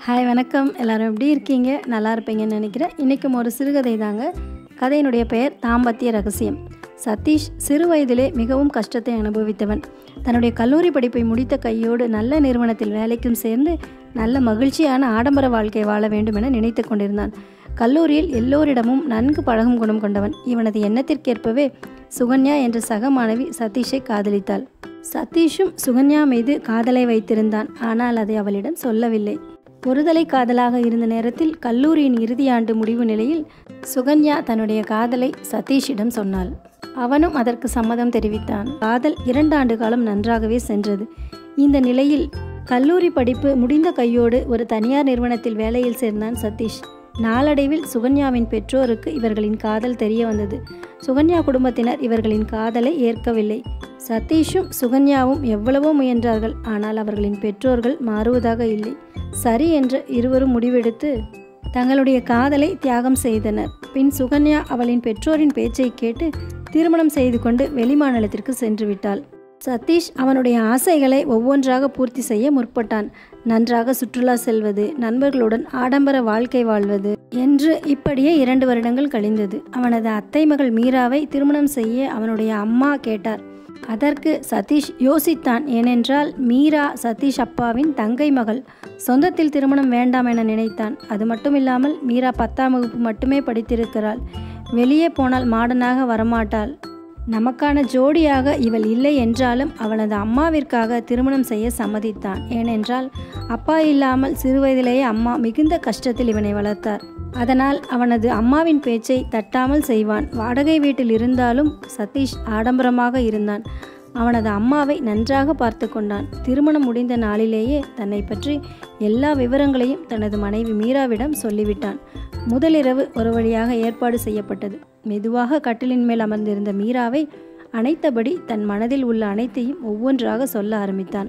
Hi வணக்கம். எல்லோரும் எப்படி இருக்கீங்க? நல்லா இருப்பீங்கன்னு நினைக்கிறேன். இன்றைக்கும் ஒரு சிறுகதை தாங்க. கதையினுடைய பெயர் தாம்பத்திய ரகசியம். சதீஷ் சிறு வயதிலே மிகவும் கஷ்டத்தை அனுபவித்தவன். தன்னுடைய கல்லூரி படிப்பை முடித்த கையோடு நல்ல நிறுவனத்தில் வேலைக்கும் சேர்ந்து நல்ல மகிழ்ச்சியான ஆடம்பர வாழ்க்கை வாழ வேண்டும் என நினைத்து கொண்டிருந்தான். கல்லூரியில் எல்லோரிடமும் நன்கு பழகும் குணம் கொண்டவன். இவனது எண்ணத்திற்கேற்பவே சுகன்யா என்ற சக மாணவி சதீஷை காதலித்தாள். சதீஷும் சுகன்யா மீது காதலை வைத்திருந்தான். ஆனால் அதை அவளிடம் சொல்லவில்லை. ஒருதலை காதலாக இருந்த நேரத்தில் கல்லூரியின் இறுதியாண்டு முடிவு நிலையில் சுகன்யா தன்னுடைய காதலை சதீஷிடம் சொன்னாள். அவனும் அதற்கு சம்மதம் தெரிவித்தான். காதல் 2 ஆண்டு காலம் நன்றாகவே சென்றது. இந்த நிலையில் கல்லூரி படிப்பு முடிந்த கையோடு ஒரு தனியார் நிறுவனத்தில் வேலையில் சேர்ந்தான் சதீஷ். நாளடைவில் சுகன்யாவின் பெற்றோருக்கு இவர்களின் காதல் தெரிய வந்தது. சுகன்யா குடும்பத்தினர் இவர்களின் காதலை ஏற்கவில்லை. சதீஷும் சுகன்யாவும் எவ்வளவோ முயன்றார்கள். ஆனால் அவர்களின் பெற்றோர்கள் மாறுவதாக இல்லை. சரி என்று இருவரும் முடிவெடுத்து தங்களுடைய காதலை தியாகம் செய்தனர். பின் சுகன்யா அவளின் பெற்றோரின் பேச்சை கேட்டு திருமணம் செய்து கொண்டு வெளிமாநிலத்திற்கு சென்று விட்டாள். சதீஷ் அவனுடைய ஆசைகளை ஒவ்வொன்றாக பூர்த்தி செய்ய முற்பட்டான். நன்றாக சுற்றுலா செல்வது, நண்பர்களுடன் ஆடம்பர வாழ்க்கை வாழ்வது என்று இப்படியே 2 வருடங்கள் கழிந்தது. அவனது அத்தை மகள் மீராவை திருமணம் செய்ய அவனுடைய அம்மா கேட்டார். அதற்கு சதீஷ் யோசித்தான். ஏனென்றால் மீரா சதீஷ் அப்பாவின் தங்கை மகள். சொந்தத்தில் திருமணம் வேண்டாம் என நினைத்தான். அது மட்டுமில்லாமல் மீரா 10ஆம் வகுப்பு மட்டுமே படித்திருக்கிறாள். வெளியே போனால் மாடனாக வரமாட்டாள். நமக்கான ஜோடியாக இவள் இல்லை என்றாலும் அவனது அம்மாவிற்காக திருமணம் செய்ய சம்மதித்தான். ஏனென்றால் அப்பா இல்லாமல் சிறுவயதிலேயே அம்மா மிகுந்த கஷ்டத்தில் இவனை வளர்த்தார். அதனால் அவனது அம்மாவின் பேச்சை தட்டாமல் செய்வான். வாடகை வீட்டில் இருந்தாலும் சதீஷ் ஆடம்பரமாக இருந்தான். அவனது அம்மாவை நன்றாக பார்த்து கொண்டான். திருமணம் முடிந்த நாளிலேயே தன்னை பற்றி எல்லா விவரங்களையும் தனது மனைவி மீராவிடம் சொல்லிவிட்டான். முதலிரவு ஒரு வழியாக ஏற்பாடு செய்யப்பட்டது. மெதுவாக கட்டிலின் மேல் அமர்ந்திருந்த மீராவை அணைத்தபடி தன் மனதில் உள்ள அனைத்தையும் ஒவ்வொன்றாக சொல்ல ஆரம்பித்தான்.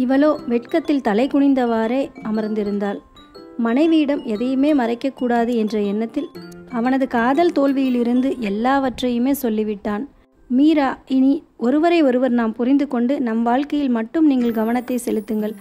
இவளோ வெட்கத்தில் தலை குனிந்தவாறே அமர்ந்திருந்தாள். மனைவியிடம் எதையுமே மறைக்கக்கூடாது என்ற எண்ணத்தில் அவனது காதல் தோல்வியிலிருந்து எல்லாவற்றையுமே சொல்லிவிட்டான். மீரா, இனி ஒருவரை ஒருவர் நாம் புரிந்து கொண்டு நம் வாழ்க்கையில் மட்டும் நீங்கள் கவனத்தை செலுத்துங்கள்.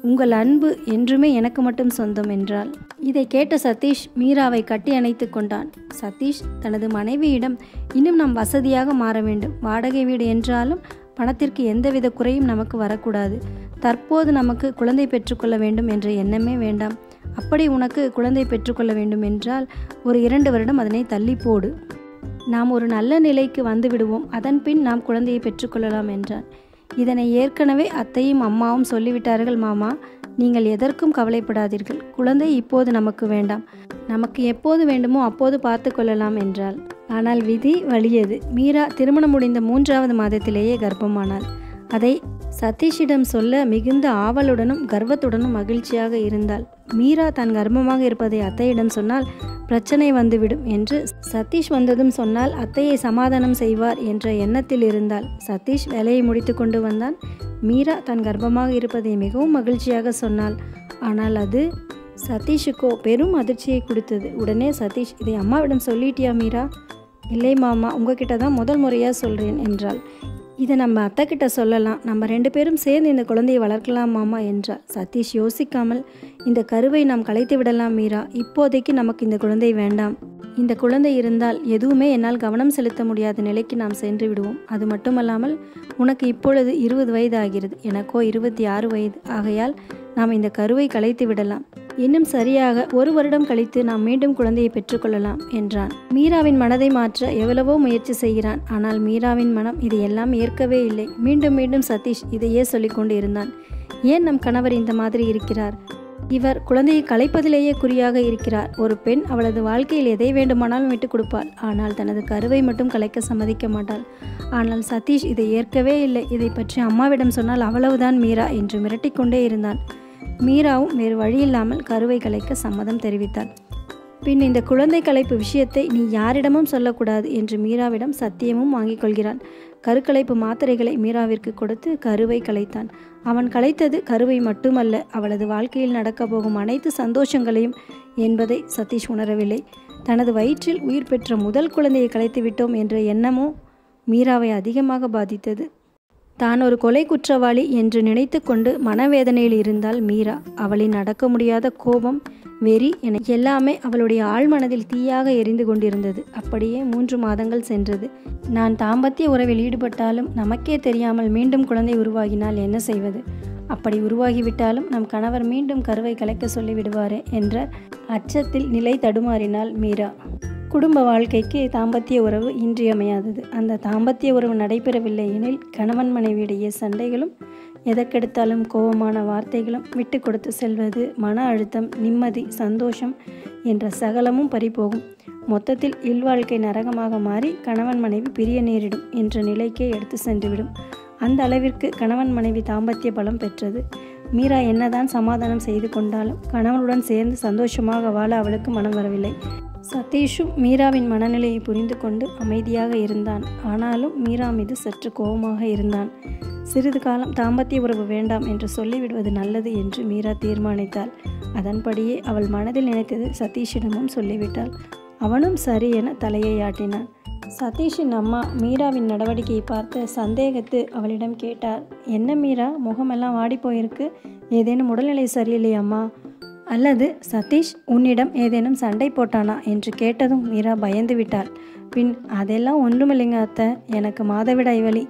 உங்கள் அன்பு என்றுமே எனக்கு மட்டும் சொந்தம் என்றாள். இதை கேட்ட சதீஷ் மீராவை கட்டி அணைத்து கொண்டான். சதீஷ் தனது மனைவியிடம், இன்னும் நாம் வசதியாக மாற வேண்டும். வாடகை வீடு என்றாலும் பணத்திற்கு எந்தவித குறையும் நமக்கு வரக்கூடாது. தற்போது நமக்கு குழந்தை பெற்றுக்கொள்ள வேண்டும் என்ற எண்ணமே வேண்டாம். அப்படி உனக்கு குழந்தை பெற்றுக்கொள்ள வேண்டும் என்றால் ஒரு 2 வருடம் அதனை தள்ளி போடு. நாம் ஒரு நல்ல நிலைக்கு வந்து விடுவோம். அதன் பின் நாம் குழந்தையை பெற்றுக்கொள்ளலாம் என்றான். இதனை ஏற்கனவே அத்தையும் அம்மாவும் சொல்லிவிட்டார்கள் மாமா. நீங்கள் எதற்கும் கவலைப்படாதீர்கள். குழந்தை இப்போது நமக்கு வேண்டாம். நமக்கு எப்போது வேண்டுமோ அப்போது பார்த்து கொள்ளலாம் என்றாள். ஆனால் விதி வலியது. மீரா திருமணம் முடிந்த 3ஆவது மாதத்திலேயே கர்ப்பமானாள். அதை சதீஷிடம் சொல்ல மிகுந்த ஆவலுடனும் கர்வத்துடனும் மகிழ்ச்சியாக இருந்தாள். மீரா தான் கர்ப்பமாக இருப்பதை அத்தையிடம் சொன்னால் பிரச்சனை வந்துவிடும் என்று சதீஷ் வந்ததும் சொன்னால் அத்தையை சமாதானம் செய்வார் என்ற எண்ணத்தில் இருந்தாள். சதீஷ் வேலையை முடித்து கொண்டு வந்தான். மீரா தான் கர்ப்பமாக இருப்பதை மிகவும் மகிழ்ச்சியாக சொன்னாள். ஆனால் அது சதீஷுக்கோ பெரும் அதிர்ச்சியை கொடுத்தது. உடனே சதீஷ், இதை அம்மாவிடம் சொல்லிட்டியா மீரா? இல்லை மாமா, உங்ககிட்ட தான் முதல் முறையாக சொல்கிறேன் என்றாள். இதை நம்ம அத்தை கிட்ட சொல்லலாம். நம்ம 2 பேரும் சேர்ந்து இந்த குழந்தையை வளர்க்கலாம் மாமா என்றார். சதீஷ் யோசிக்காமல், இந்த கருவை நாம் கலைத்து விடலாம் மீரா. இப்போதைக்கு நமக்கு இந்த குழந்தை வேண்டாம். இந்த குழந்தை இருந்தால் எதுவுமே என்னால் கவனம் செலுத்த முடியாத நிலைக்கு நாம் சென்று விடுவோம். அது மட்டுமல்லாமல் உனக்கு இப்பொழுது 20 வயது ஆகிறது, எனக்கோ 26 வயது. ஆகையால் நாம் இந்த கருவை கலைத்து விடலாம். இன்னும் சரியாக 1 வருடம் கழித்து நாம் மீண்டும் குழந்தையை பெற்றுக்கொள்ளலாம் என்றான். மீராவின் மனதை மாற்ற எவ்வளவோ முயற்சி செய்கிறான். ஆனால் மீராவின் மனம் இதையெல்லாம் ஏற்கவே இல்லை. மீண்டும் மீண்டும் சதீஷ் இதையே சொல்லிக்கொண்டு இருந்தான். ஏன் நம் கணவர் இந்த மாதிரி இருக்கிறார்? இவர் குழந்தையை கலைப்பதிலேயே குறியாக இருக்கிறார். ஒரு பெண் அவளது வாழ்க்கையில் எதை வேண்டுமானாலும் விட்டுக் கொடுப்பாள். ஆனால் தனது கருவை மட்டும் கலைக்க சம்மதிக்க மாட்டாள். ஆனால் சதீஷ் இதை ஏற்கவே இல்லை. இதை பற்றி அம்மாவிடம் சொன்னால் அவ்வளவுதான் மீரா என்று மிரட்டிக்கொண்டே இருந்தான். மீராவும் வேறு வழியில்லாமல் கருவை கலைக்க சம்மதம் தெரிவித்தாள். பின் இந்த குழந்தை கலைப்பு விஷயத்தை நீ யாரிடமும் சொல்லக்கூடாது என்று மீராவிடம் சத்தியமும் வாங்கிக் கொள்கிறான். கருக்கலைப்பு மாத்திரைகளை மீராவிற்கு கொடுத்து கருவை கலைத்தான். அவன் கலைத்தது கருவை மட்டுமல்ல, அவளது வாழ்க்கையில் நடக்கப் போகும் அனைத்து சந்தோஷங்களையும் என்பதை சதீஷ் உணரவில்லை. தனது வயிற்றில் உயிர் பெற்ற முதல் குழந்தையை கலைத்து விட்டோம் என்ற எண்ணமோ மீராவை அதிகமாக பாதித்தது. தான் ஒரு கொலை குற்றவாளி என்று நினைத்து கொண்டு மனவேதனையில் இருந்தால் மீரா. அவளின் அடக்க முடியாத கோபம், வெறி என எல்லாமே அவளுடைய ஆழ்மனதில் தீயாக எரிந்து கொண்டிருந்தது. அப்படியே 3 மாதங்கள் சென்றது. நான் தாம்பத்திய உறவில் ஈடுபட்டாலும் நமக்கே தெரியாமல் மீண்டும் குழந்தை உருவாகினால் என்ன செய்வது? அப்படி உருவாகிவிட்டாலும் நம் கணவர் மீண்டும் கருவை கலைக்க சொல்லிவிடுவாரே என்ற அச்சத்தில் நிலை தடுமாறினாள் மீரா. குடும்ப வாழ்க்கைக்கு தாம்பத்திய உறவு இன்றியமையாதது. அந்த தாம்பத்திய உறவு நடைபெறவில்லை எனில் கணவன் மனைவியிடையே சண்டைகளும், எதற்கெடுத்தாலும் கோபமான வார்த்தைகளும், விட்டு கொடுத்து செல்வது, மன அழுத்தம், நிம்மதி, சந்தோஷம் என்ற சகலமும் பறிபோகும். மொத்தத்தில் இல்வாழ்க்கை நரகமாக மாறி கணவன் மனைவி பிரிய நேரிடும் என்ற நிலைக்கே எடுத்து சென்றுவிடும். அந்த அளவிற்கு கணவன் மனைவி தாம்பத்திய பலம் பெற்றது. மீரா என்னதான் சமாதானம் செய்து கொண்டாலும் கணவனுடன் சேர்ந்து சந்தோஷமாக வாழ அவளுக்கு மனம் வரவில்லை. சதீஷும் மீராவின் மனநிலையை புரிந்து கொண்டு அமைதியாக இருந்தான். ஆனாலும் மீரா மீது சற்று கோபமாக இருந்தான். சிறிது காலம் தாம்பத்திய உறவு வேண்டாம் என்று சொல்லிவிடுவது நல்லது என்று மீரா தீர்மானித்தாள். அதன்படியே அவள் மனதில் நினைத்தது சதீஷிடமும் சொல்லிவிட்டாள். அவனும் சரி என தலையை ஆட்டினான். சதீஷின் அம்மா மீராவின் நடவடிக்கையை பார்த்து சந்தேகத்து அவளிடம் கேட்டார். என்ன மீரா, முகமெல்லாம் வாடி போயிருக்கு, ஏதேனும் உடல்நிலை சரியில்லையம்மா? அல்லது சதீஷ் உன்னிடம் ஏதேனும் சண்டை போட்டானா என்று கேட்டதும் மீரா பயந்து விட்டாள். பின் அதெல்லாம் ஒன்றுமில்லைங்க அத்தை, எனக்கு மாதவிடாய் வலி,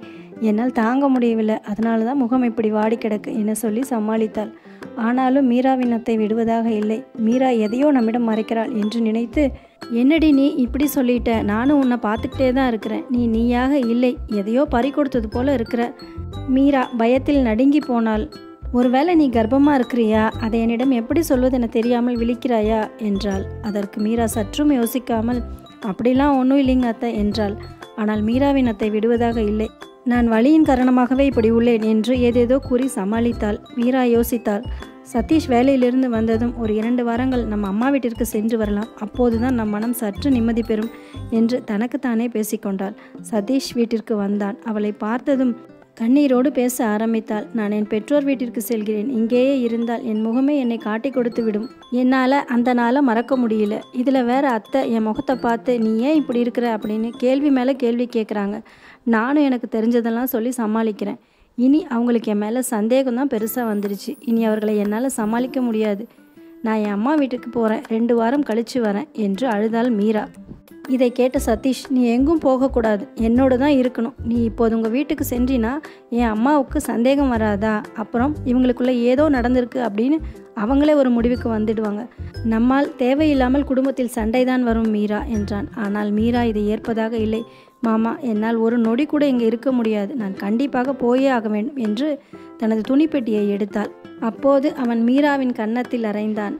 என்னால் தாங்க முடியவில்லை, அதனால தான் முகம் இப்படி வாடி கிடக்கு என சொல்லி சமாளித்தாள். ஆனாலும் மீராவின் அத்தை விடுவதாக இல்லை. மீரா எதையோ நம்மிடம் மறைக்கிறாள் என்று நினைத்து, என்னடி நீ இப்படி சொல்லிட்ட, நானும் உன்னை பார்த்துக்கிட்டே தான் இருக்கிறேன், நீ நீயாக இல்லை, எதையோ பறி கொடுத்தது போல இருக்கிற. மீரா பயத்தில் நடுங்கி போனாள். ஒருவேளை நீ கர்ப்பமாக இருக்கிறியா, அதை என்னிடம் எப்படி சொல்வது என தெரியாமல் விழிக்கிறாயா என்றாள். அதற்கு மீரா சற்றும் யோசிக்காமல், அப்படிலாம் ஒன்றும் இல்லைங்க அத்தை என்றாள். ஆனால் மீராவின் அத்தை விடுவதாக இல்லை. நான் வலியின் காரணமாகவே இப்படி உள்ளேன் என்று ஏதேதோ கூறி சமாளித்தாள். மீரா யோசித்தாள். சதீஷ் வேலையிலிருந்து வந்ததும் ஒரு 2 வாரங்கள் நம்ம அம்மா வீட்டிற்கு சென்று வரலாம், அப்போதுதான் நம் மனம் சற்று நிம்மதி பெறும் என்று தனக்குத்தானே பேசிக்கொண்டாள். சதீஷ் வீட்டிற்கு வந்தான். அவளை பார்த்ததும் கண்ணீரோடு பேச ஆரம்பித்தாள். நான் என் பெற்றோர் வீட்டிற்கு செல்கிறேன், இங்கேயே இருந்தால் என் முகமே என்னை காட்டி கொடுத்து விடும், என்னால் அந்த நாளை மறக்க முடியல. இதில் வேற அத்தை என் முகத்தை பார்த்து நீ ஏன் இப்படி இருக்கிற அப்படின்னு கேள்வி மேலே கேள்வி கேட்குறாங்க. நானும் எனக்கு தெரிஞ்சதெல்லாம் சொல்லி சமாளிக்கிறேன். இனி அவங்களுக்கு என் மேலே சந்தேகம் தான் பெருசாக வந்துருச்சு. இனி அவர்களை என்னால் சமாளிக்க முடியாது. நான் என் அம்மா வீட்டுக்கு போகிறேன், 2 வாரம் கழித்து வரேன் என்று அழுதாள் மீரா. இதை கேட்ட சதீஷ், நீ எங்கும் போகக்கூடாது, என்னோடு தான் இருக்கணும். நீ இப்போது உங்கள் வீட்டுக்கு சென்றினா என் அம்மாவுக்கு சந்தேகம் வராதா? அப்புறம் இவங்களுக்குள்ளே ஏதோ நடந்திருக்கு அப்படின்னு அவங்களே ஒரு முடிவுக்கு வந்துடுவாங்க. நம்மால் தேவையில்லாமல் குடும்பத்தில் சண்டைதான் வரும் மீரா என்றான். ஆனால் மீரா இதை ஏற்பதாக இல்லை. மாமா, என்னால் ஒரு நொடி கூட இங்கே இருக்க முடியாது, நான் கண்டிப்பாக போயே ஆக வேண்டும் என்று தனது துணிப்பெட்டியை எடுத்தாள். அப்போது அவன் மீராவின் கன்னத்தில் அறைந்தான்.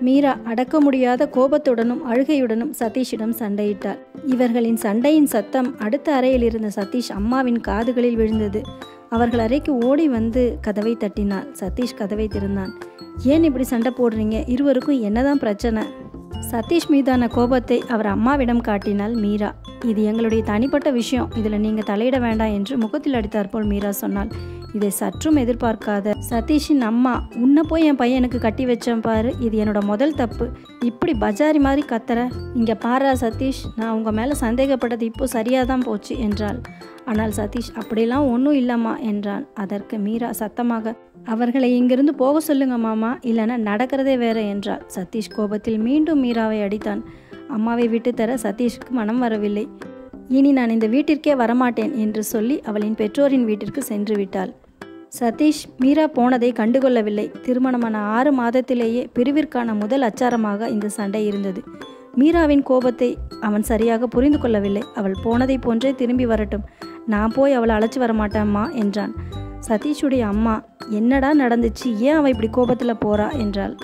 மீரா அடக்க முடியாத கோபத்துடனும் அழுகையுடனும் சதீஷிடம் சண்டையிட்டாள். இவர்களின் சண்டையின் சத்தம் அடுத்த அறையில் இருந்த சதீஷ் அம்மாவின் காதுகளில் விழுந்தது. அவர்கள் அறைக்கு ஓடி வந்து கதவை தட்டினாள். சதீஷ் கதவை திறந்தான். ஏன் இப்படி சண்டை போடுறீங்க? இருவருக்கும் என்னதான் பிரச்சனை? சதீஷ் மீதான கோபத்தை அவர் அம்மாவிடம் காட்டினாள் மீரா. இது எங்களுடைய தனிப்பட்ட விஷயம், இதில் நீங்கள் தலையிட வேண்டாம் என்று முகத்தில் அடித்தாற்போல் மீரா சொன்னாள். இதை சற்றும் எதிர்பார்க்காத சதீஷின் அம்மா, உன்னை போய் என் பையனுக்கு கட்டி வச்சேன் பாரு, இது என்னோட முதல் தப்பு, இப்படி பஜாரி மாதிரி கத்துற. இங்கே பாரா சதீஷ், நான் உங்கள் மேலே சந்தேகப்பட்டது இப்போ சரியாக தான் போச்சு என்றாள். ஆனால் சதீஷ் அப்படிலாம் ஒன்றும் இல்லைம்மா என்றான். அதற்கு மீரா சத்தமாக, அவர்களை இங்கிருந்து போக சொல்லுங்க மாமா, இல்லைன்னா நடக்கிறதே வேற என்றாள். சதீஷ் கோபத்தில் மீண்டும் மீராவை அடித்தான். அம்மாவை விட்டு தர சதீஷுக்கு மனம் வரவில்லை. இனி நான் இந்த வீட்டிற்கே வரமாட்டேன் என்று சொல்லி அவளின் பெற்றோரின் வீட்டிற்கு சென்று விட்டாள். சதீஷ் மீரா போனதை கண்டுகொள்ளவில்லை. திருமணமான 6 மாதத்திலேயே பிரிவிற்கான முதல் அச்சாரமாக இந்த சண்டை இருந்தது. மீராவின் கோபத்தை அவன் சரியாக புரிந்து கொள்ளவில்லை. அவள் போனதை போன்றே திரும்பி வரட்டும், நான் போய் அவளை அழைச்சி வரமாட்டேம்மா என்றான். சதீஷுடைய அம்மா, என்னடா நடந்துச்சு, ஏன் அவள் இப்படி கோபத்தில் போறா என்றாள்.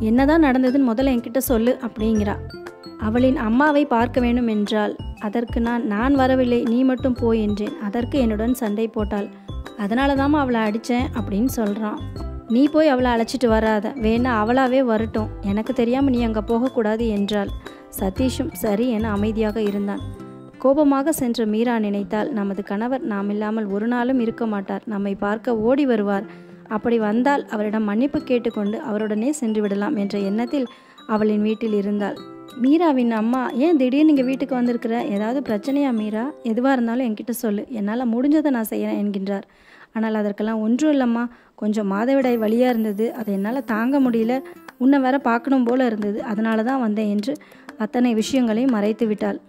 என்னதான் நடந்ததுன்னு முதல்ல என்கிட்ட சொல்லு அப்படிங்கிறா. அவளின் அம்மாவை பார்க்க வேண்டும் என்றாள். அதற்கு நான் வரவில்லை, நீ மட்டும் போய் என்றேன். அதற்கு என்னுடன் சண்டை போட்டாள். அதனால தாம்மா அவளை அடித்தேன் அப்படின்னு சொல்கிறான். நீ போய் அவளை அழைச்சிட்டு வராத, வேணா அவளாவே வரட்டும், எனக்கு தெரியாமல் நீ அங்கே போகக்கூடாது என்றாள். சதீஷும் சரி என அமைதியாக இருந்தான். கோபமாக சென்ற மீரா நினைத்தால், நமது கணவர் நாம் இல்லாமல் ஒரு நாளும் இருக்க மாட்டார், நம்மை பார்க்க ஓடி வருவார், அப்படி வந்தால் அவரிடம் மன்னிப்பு கேட்டுக்கொண்டு அவருடனே சென்று விடலாம் என்ற எண்ணத்தில் அவளின் வீட்டில் இருந்தாள். மீராவின் அம்மா, ஏன் திடீர்னு இங்கே வீட்டுக்கு வந்திருக்கிற, ஏதாவது பிரச்சனையா மீரா? எதுவாக இருந்தாலும் என்கிட்ட சொல்லு, என்னால் முடிஞ்சதை நான் செய்கிறேன் என்கின்றார். ஆனால் அதற்கெல்லாம் ஒன்றும் இல்லைம்மா, கொஞ்சம் மாதவிடாய் வலியாக இருந்தது, அதை என்னால் தாங்க முடியல, உன்னை வேற பார்க்கணும் போல இருந்தது, அதனால தான் வந்தேன் என்று அத்தனை விஷயங்களையும் மறைத்து விட்டாள்.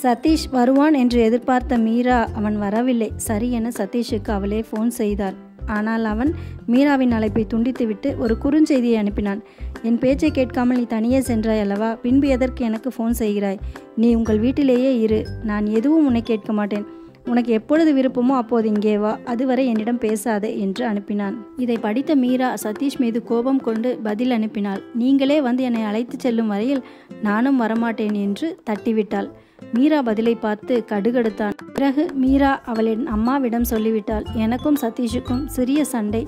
சதீஷ் வருவான் என்று எதிர்பார்த்த மீரா அவன் வரவில்லை. சரி என சதீஷுக்கு அவளே ஃபோன் செய்தாள். ஆனால் அவன் மீராவின் அழைப்பை துண்டித்துவிட்டு ஒரு குறுஞ்செய்தியை அனுப்பினான். என் பேச்சை கேட்காமல் நீ தனியே சென்றாய் அல்லவா, பின்பு எதற்கு எனக்கு ஃபோன் செய்கிறாய்? நீ உங்கள் வீட்டிலேயே இரு, நான் எதுவும் உன்னை கேட்க மாட்டேன், உனக்கு எப்பொழுது விருப்பமோ அப்போது இங்கே வா, அதுவரை என்னிடம் பேசாதே என்று அனுப்பினான். இதை படித்த மீரா சதீஷ் மீது கோபம் கொண்டு பதில் அனுப்பினாள். நீங்களே வந்து என்னை அழைத்து செல்லும் வரையில் நானும் வரமாட்டேன் என்று தட்டிவிட்டாள். மீரா பதிலை பார்த்து கடுகடுத்தான். பிறகு மீரா அவளின் அம்மாவிடம் சொல்லிவிட்டாள். எனக்கும் சதீஷுக்கும் சிறிய சண்டை,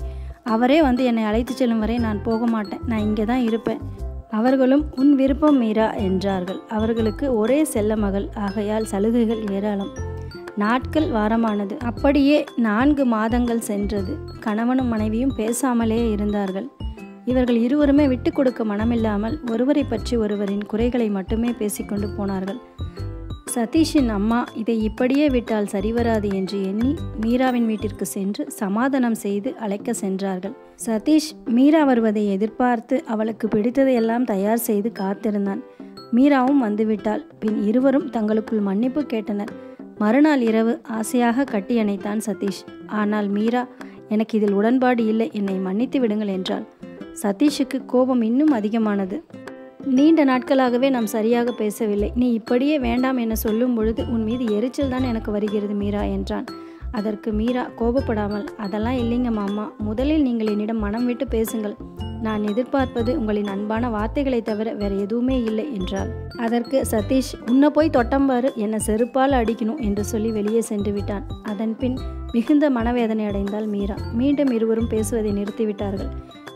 அவரே வந்து என்னை அழைத்து செல்லும் வரை நான் போக மாட்டேன், நான் இங்கே தான் இருப்பேன். அவர்களும் உன் விருப்பம் மீரா என்றார்கள். அவர்களுக்கு ஒரே செல்ல மகள் ஆகையால் சலுகைகள் ஏராளம். நாட்கள் வாரமானது. அப்படியே 4 மாதங்கள் சென்றது. கணவனும் மனைவியும் பேசாமலே இருந்தார்கள். இவர்கள் இருவருமே விட்டு கொடுக்க மனமில்லாமல் ஒருவரை பற்றி ஒருவரின் குறைகளை மட்டுமே பேசிக்கொண்டு போனார்கள். சதீஷின் அம்மா இதை இப்படியே விட்டால் சரிவராது என்று எண்ணி மீராவின் வீட்டிற்கு சென்று சமாதானம் செய்து அழைக்க சென்றார்கள். சதீஷ் மீரா வருவதை எதிர்பார்த்து அவளுக்கு பிடித்ததையெல்லாம் தயார் செய்து காத்திருந்தான். மீராவும் வந்துவிட்டாள். பின் இருவரும் தங்களுக்குள் மன்னிப்பு கேட்டனர். மறுநாள் இரவு ஆசையாக கட்டி அணைத்தான் சதீஷ். ஆனால் மீரா, எனக்கு இதில் உடன்பாடு இல்லை, என்னை மன்னித்து விடுங்கள் என்றாள். சதீஷுக்கு கோபம் இன்னும் அதிகமானது. நீண்ட நாட்களாகவே நாம் சரியாக பேசவில்லை, நீ இப்படியே வேண்டாம் என சொல்லும் பொழுது உன் மீது எரிச்சல் தான் எனக்கு வருகிறது மீரா என்றான். அதற்கு மீரா கோபப்படாமல், அதெல்லாம் இல்லைங்க மாமா, முதலில் நீங்கள் என்னிடம் மனம் விட்டு பேசுங்கள், நான் எதிர்பார்ப்பது உங்களின் அன்பான வார்த்தைகளை தவிர வேற எதுவுமே இல்லை என்றாள். அதற்கு சதீஷ், உன்னை போய் தொட்டம்பாரு, என்னை செருப்பால் அடிக்கணும் என்று சொல்லி வெளியே சென்று விட்டான். அதன் பின் மிகுந்த மனவேதனை அடைந்தாள் மீரா. மீண்டும் இருவரும் பேசுவதை நிறுத்திவிட்டார்கள்.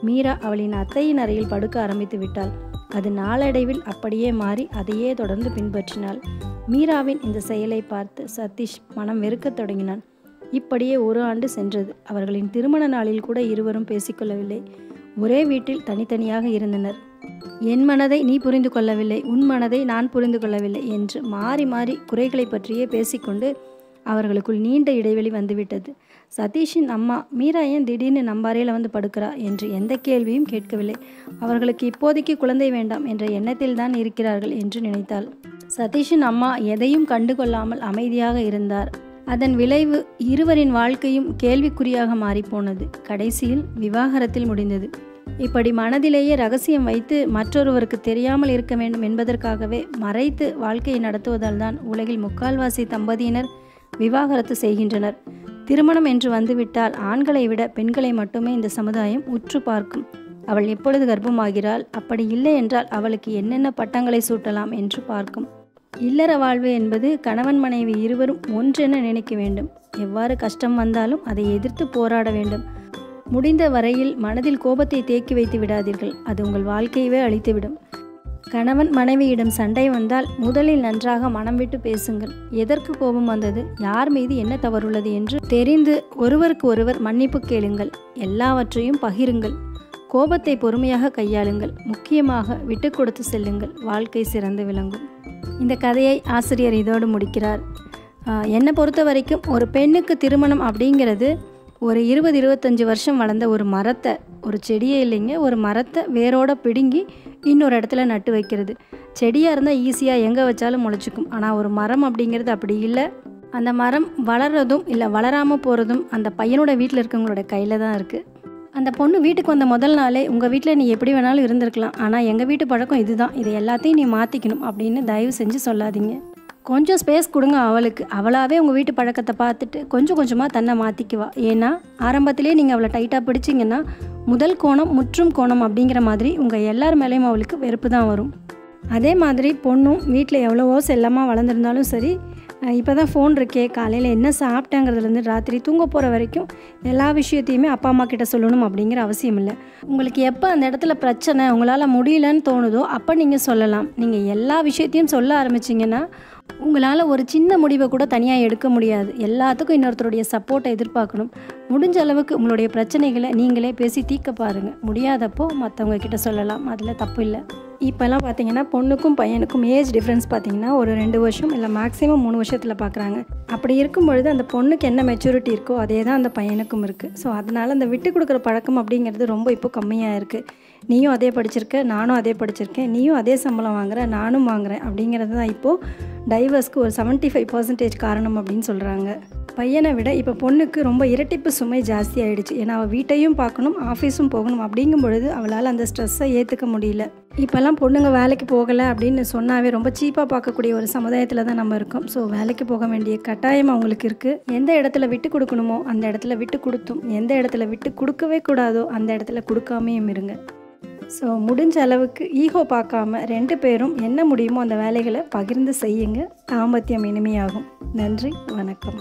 மீரா அவளின் அத்தையின் அறையில் படுக்க ஆரம்பித்து விட்டாள். அது நாளடைவில் அப்படியே மாறி அதையே தொடர்ந்து பின்பற்றினாள். மீராவின் இந்த செயலை பார்த்து சதீஷ் மனம் வெறுக்கத் தொடங்கினான். இப்படியே 1 ஆண்டு சென்றது. அவர்களின் திருமண நாளில் கூட இருவரும் பேசிக்கொள்ளவில்லை. ஒரே வீட்டில் தனித்தனியாக இருந்தனர். என் மனதை நீ புரிந்து கொள்ளவில்லை, உன் மனதை நான் புரிந்து கொள்ளவில்லை என்று மாறி மாறி குறைகளை பற்றியே பேசிக்கொண்டு அவர்களுக்குள் நீண்ட இடைவெளி வந்துவிட்டது. சதீஷின் அம்மா, மீரா ஏன் திடீர்னு நம்பாறையில் வந்து படுக்கிறா என்று எந்த கேள்வியும் கேட்கவில்லை. அவர்களுக்கு இப்போதைக்கு குழந்தை வேண்டாம் என்ற எண்ணத்தில் தான் இருக்கிறார்கள் என்று நினைத்தாள். சதீஷின் அம்மா எதையும் கண்டுகொள்ளாமல் அமைதியாக இருந்தார். அதன் விளைவு இருவரின் வாழ்க்கையும் கேள்விக்குறியாக மாறிப்போனது. கடைசியில் விவாகரத்தில் முடிந்தது. இப்படி மனதிலேயே ரகசியம் வைத்து மற்றொருவருக்கு தெரியாமல் இருக்க வேண்டும் என்பதற்காகவே மறைத்து வாழ்க்கையை நடத்துவதால் தான் உலகில் 3/4 தம்பதியினர் விவாகரத்து செய்கின்றனர். திருமணம் என்று வந்துவிட்டால் ஆண்களை விட பெண்களை மட்டுமே இந்த சமுதாயம் உற்று பார்க்கும். அவள் எப்பொழுது கர்ப்பமாகிறாள், அப்படி இல்லை என்றால் அவளுக்கு என்னென்ன பட்டங்களை சூட்டலாம் என்று பார்க்கும். இல்லற வாழ்வு என்பது கணவன் மனைவி இருவரும் ஒன்றென நினைக்க வேண்டும். எவ்வாறு கஷ்டம் வந்தாலும் அதை எதிர்த்து போராட வேண்டும். முடிந்த வரையில் மனதில் கோபத்தை தேக்கி வைத்து விடாதீர்கள், அது உங்கள் வாழ்க்கையவே அழித்துவிடும். கணவன் மனைவியிடம் சண்டை வந்தால் முதலில் நன்றாக மனம் விட்டு பேசுங்கள். எதற்கு கோபம் வந்தது, யார் மீது என்ன தவறுள்ளது என்று தெரிந்து ஒருவருக்கு ஒருவர் மன்னிப்பு கேளுங்கள். எல்லாவற்றையும் பகிருங்கள். கோபத்தை பொறுமையாக கையாளுங்கள். முக்கியமாக விட்டு கொடுத்து செல்லுங்கள். வாழ்க்கை சிறந்து விளங்கும். இந்த கதையை ஆசிரியர் இதோடு முடிக்கிறார். என்னை பொறுத்த வரைக்கும் ஒரு பெண்ணுக்கு திருமணம் அப்படிங்கிறது ஒரு 20-25 வருஷம் வளர்ந்த ஒரு மரத்தை, ஒரு செடியே இல்லைங்க, ஒரு மரத்தை வேரோட பிடுங்கி இன்னொரு இடத்துல நட்டு வைக்கிறது. செடியாக இருந்தால் ஈஸியாக எங்கே வச்சாலும் முளைச்சிக்கும். ஆனால் ஒரு மரம் அப்படிங்கிறது அப்படி இல்லை. அந்த மரம் வளர்றதும் இல்லை வளராமல் போகிறதும் அந்த பையனோட வீட்டில் இருக்கவங்களோட கையில் தான் இருக்குது. அந்த பொண்ணு வீட்டுக்கு வந்த முதல் நாளே, உங்கள் வீட்டில் நீ எப்படி வேணாலும் இருந்திருக்கலாம், ஆனால் எங்கள் வீட்டு பழக்கம் இதுதான், இதை எல்லாத்தையும் நீ மாற்றிக்கணும் அப்படின்னு தயவு செஞ்சு சொல்லாதீங்க. கொஞ்சம் ஸ்பேஸ் கொடுங்க அவளுக்கு. அவளாகவே உங்கள் வீட்டு பழக்கத்தை பார்த்துட்டு கொஞ்சம் கொஞ்சமாக தன்னை மாற்றிக்குவா. ஏன்னா ஆரம்பத்திலே நீங்கள் அவளை டைட்டாக பிடிச்சிங்கன்னா முதல் கோணம் முற்றும் கோணம் அப்படிங்கிற மாதிரி உங்கள் எல்லார் மேலேயும் அவளுக்கு வெறுப்பு தான் வரும். அதே மாதிரி பொண்ணும் வீட்டில் எவ்வளவோ செல்லமாக வளர்ந்துருந்தாலும் சரி, இப்போ தான் ஃபோன் இருக்கே, காலையில் என்ன சாப்பிட்டேங்கிறதுலேருந்து ராத்திரி தூங்க போகிற வரைக்கும் எல்லா விஷயத்தையுமே அப்பா அம்மா கிட்ட சொல்லணும் அப்படிங்கிற அவசியம் இல்லை. உங்களுக்கு எப்போ அந்த இடத்துல பிரச்சனை, உங்களால் முடியலன்னு தோணுதோ அப்போ நீங்கள் சொல்லலாம். நீங்கள் எல்லா விஷயத்தையும் சொல்ல ஆரம்பிச்சிங்கன்னா உங்களால் ஒரு சின்ன முடிவை கூட தனியாக எடுக்க முடியாது. எல்லாத்துக்கும் இன்னொருத்தருடைய சப்போர்ட்டை எதிர்பார்க்கணும். முடிஞ்ச அளவுக்கு உங்களுடைய பிரச்சனைகளை நீங்களே பேசி தீர்க்க பாருங்கள். முடியாதப்போ மற்றவங்க கிட்ட சொல்லலாம், அதில் தப்பு இல்லை. இப்போல்லாம் பார்த்தீங்கன்னா பொண்ணுக்கும் பையனுக்கும் ஏஜ் டிஃப்ரென்ஸ் பார்த்தீங்கன்னா ஒரு 2 வருஷம் இல்லை மேக்ஸிமம் 3 வருஷத்தில் பார்க்குறாங்க. அப்படி இருக்கும் பொழுது அந்த பொண்ணுக்கு என்ன மெச்சூரிட்டி இருக்கோ அதே தான் அந்த பையனுக்கும் இருக்குது. ஸோ அதனால் அந்த விட்டு கொடுக்குற பழக்கம் அப்படிங்கிறது ரொம்ப இப்போ கம்மியாக இருக்குது. நீயும் அதே படிச்சிருக்க, நானும் அதே படிச்சிருக்கேன், நீயும் அதே சம்பளம் வாங்குற, நானும் வாங்குகிறேன் அப்படிங்கிறது தான் இப்போது டைவர்ஸ்க்கு ஒரு 75% காரணம் அப்படின்னு சொல்கிறாங்க. பையனை விட இப்போ பொண்ணுக்கு ரொம்ப இரட்டிப்பு சுமை ஜாஸ்தி ஆகிடுச்சு. ஏன்னா அவள் வீட்டையும் பார்க்கணும், ஆஃபீஸும் போகணும். அப்படிங்கும் பொழுது அவளால் அந்த ஸ்ட்ரெஸ்ஸை ஏற்றுக்க முடியல. இப்போல்லாம் பொண்ணுங்க வேலைக்கு போகலை அப்படின்னு சொன்னாவே ரொம்ப சீப்பாக பார்க்கக்கூடிய ஒரு சமுதாயத்தில் தான் நம்ம இருக்கோம். ஸோ வேலைக்கு போக வேண்டிய கட்டாயம் அவங்களுக்கு இருக்குது. எந்த இடத்துல விட்டு கொடுக்கணுமோ அந்த இடத்துல விட்டு கொடுத்தும், எந்த இடத்துல விட்டு கொடுக்கவே கூடாதோ அந்த இடத்துல கொடுக்காமையும் இருங்க. ஸோ முடிஞ்ச அளவுக்கு ஈகோ பார்க்காம 2 பேரும் என்ன முடியுமோ அந்த வேலைகளை பகிர்ந்து செய்யுங்க. தாம்பத்தியம் இனிமையாகும். நன்றி, வணக்கம்.